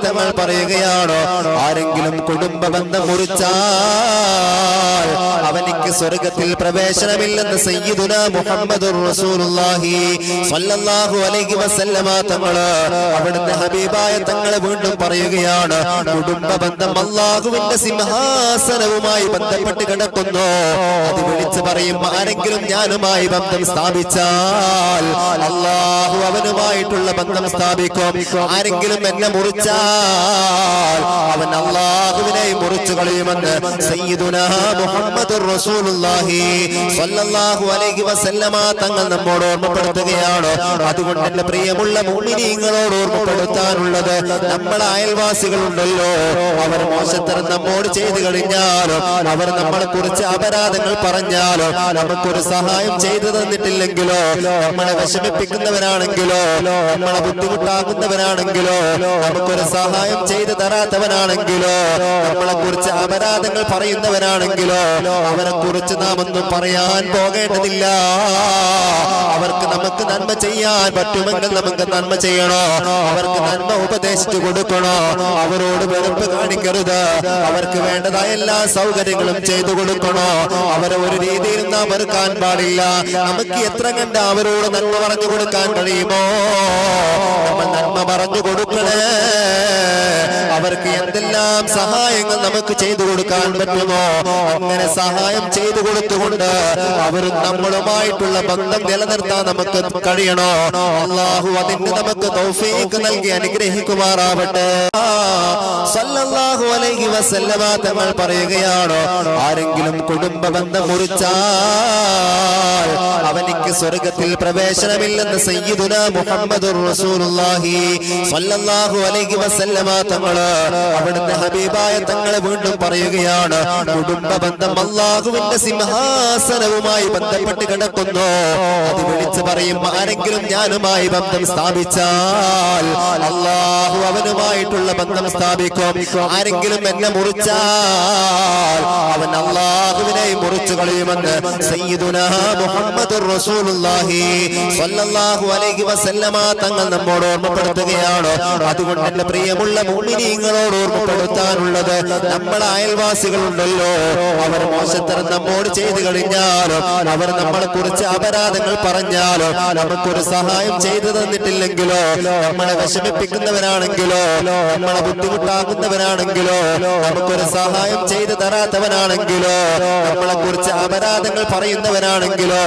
തങ്ങൾ പറയുകയാണ്, ആരെങ്കിലും കുടുംബ ബന്ധം മുറിച്ചാൽ അവനിക്ക് സ്വർഗത്തിൽ പ്രവേശനമില്ലെന്ന് സയ്യിദുനാ മുഹമ്മദുർ റസൂലുള്ളാഹി സ്വല്ലല്ലാഹു അലൈഹി വസല്ലമ തങ്ങൾ അവിടുത്തെ ഹബീബായ തങ്ങൾ വീണ്ടും പറയുകയാണ്, കുടുംബ ബന്ധം അല്ലാഹുവിന്റെ സിംഹാസനവുമായി ബന്ധപ്പെട്ട് കിടക്കുന്നു. അത് വിളിച്ചു പറയും, ആരെങ്കിലും ഞാനുമായി ബന്ധം സ്ഥാപിച്ചാൽ അല്ലാഹു അവനുമായിട്ടുള്ള ബന്ധം സ്ഥാപിക്കും. ആരെങ്കിലും എന്നെ മുറിച്ചാൽ അവൻ അല്ലാഹുവിനെ മുറിച്ചു കളയുമെന്ന് സയ്യിദുനാ മുഹമ്മദുർ റസൂലുള്ളാഹി സ്വല്ലല്ലാഹു അലൈഹി വസല്ലമ തങ്ങൾ നമ്മോട് ഓർമ്മപ്പെടുത്തുകയാണ്. അതുകൊണ്ട് എന്റെ പ്രിയമുള്ള മുഅ്മിനീങ്ങളോട് ഓർമ്മപ്പെടുത്താനുള്ളത്, നമ്മളെ അയൽവാസികളുണ്ടല്ലോ, അവർ മോശത്തരം നമ്മോട് ചെയ്തു കഴിഞ്ഞാലോ, അവർ നമ്മളെ കുറിച്ച് അപരാധങ്ങൾ പറഞ്ഞാലോ, നമുക്കൊരു സഹായം ചെയ്തു തന്നിട്ടില്ലെങ്കിലോ, നമ്മളെ വിഷമിപ്പിക്കുന്നവരാണെങ്കിലോ, നമ്മളെ ബുദ്ധിമുട്ടാകുന്നവരാണെങ്കിലോ, നമുക്കൊരു സഹായം ചെയ്തു തരാത്തവനാണെങ്കിലോ, നമ്മളെ കുറിച്ച് അപരാധങ്ങൾ പറയുന്നവരാണെങ്കിലോ, അവരെ കുറിച്ച് നാം ഒന്നും പറയാൻ പോകേണ്ടതില്ല. അവർക്ക് നമുക്ക് നന്മ ചെയ്യാൻ പറ്റുമെങ്കിൽ നമുക്ക് നന്മ ചെയ്യണോ, അവർക്ക് നന്മ ഉപദേശിച്ചു കൊടുക്കണോ, അവരോട് വെറുപ്പ് കാണിക്കരുത്, അവർക്ക് വേണ്ടതായ എല്ലാ സൗകര്യങ്ങളും ചെയ്തു കൊടുക്കണോ, അവരെ ഒരു രീതിയിൽ നാം വെറുക്കാൻ പാടില്ല. നമുക്ക് എത്ര കണ്ട് അവരോട് നന്മ പറഞ്ഞു കൊടുക്കാൻ കഴിയുമോ നമ്മൾ നന്മ പറഞ്ഞു കൊടുക്കണേ. അവർക്ക് എന്തെല്ലാം സഹായങ്ങൾ നമുക്ക് ചെയ്തു കൊടുക്കാൻ പറ്റുമോ അങ്ങനെ സഹായം ചെയ്തു കൊടുത്തുകൊണ്ട് അവരും നമ്മളുമായിട്ടുള്ള ബന്ധം നിലനിർത്താൻ നമുക്ക് കഴിയണോ. അല്ലാഹു അതിന് നമുക്ക് തൗഫീഖ് നൽകി അനുഗ്രഹിക്കുമാറാവട്ടെ. സല്ലല്ലാഹു അലൈഹി വസല്ലമ തങ്ങൾ പറയുകയാണ്, ആരെങ്കിലും കുടുംബ ബന്ധം മുറിച്ചാൽ അവനിക്ക് സ്വർഗത്തിൽ പ്രവേശനമില്ലെന്ന് സയ്യിദുനാ മുഹമ്മദുർ റസൂലുള്ളാഹി സ്വല്ലല്ലാഹു അലൈഹി വസല്ലമ തങ്ങൾ അവിടുത്തെ ഹബീബായ തങ്ങൾ വീണ്ടും പറയുകയാണ്, കുടുംബ ബന്ധം അല്ലാഹുവിന്റെ സിംഹാസനവുമായി ബന്ധപ്പെട്ട് കിടക്കുന്നു. അത് വിളിച്ചു പറയും, ആരെങ്കിലും ഞാനുമായി ബന്ധം സ്ഥാപിച്ചാൽ അല്ലാഹു അവനുമായിട്ടുള്ള ബന്ധം സ്ഥാപിക്കും. ആരെങ്കിലും എന്നെ മുറിച്ചാൽ അവൻ അല്ലാഹുവിനെ മുറിച്ചു കളയുമെന്ന് സയ്യിദുനാ മുഹമ്മദുർ റസൂലുള്ളാഹി സ്വല്ലല്ലാഹു അലൈഹി വസല്ലമ തങ്ങൾ നമ്മോട് ഓർമ്മപ്പെടുത്തുകയാണ്. അതുകൊണ്ട് എന്റെ പ്രിയമുള്ള മുഅ്മിനീങ്ങളോട് ഓർമ്മപ്പെടുത്താനുള്ളത്, നമ്മളെ അയൽവാസികളുണ്ടല്ലോ, അവർ മോശത്തരം നമ്മോട് ചെയ്തു കഴിഞ്ഞാലോ, അവർ നമ്മളെ കുറിച്ച് അപരാധങ്ങൾ പറഞ്ഞാലോ, നമുക്കൊരു സഹായം ചെയ്തു തന്നിട്ടില്ലെങ്കിലോ, നമ്മളെ വിഷമിപ്പിക്കുന്നവരാണെങ്കിലോ, നമ്മളെ ബുദ്ധിമുട്ടാകുന്നവരാണെങ്കിലോ, നമുക്കൊരു സഹായം ചെയ്തു തരാത്തവനാണെങ്കിലോ, നമ്മളെ കുറിച്ച് അപരാധങ്ങൾ പറയുന്നവനാണെങ്കിലോ,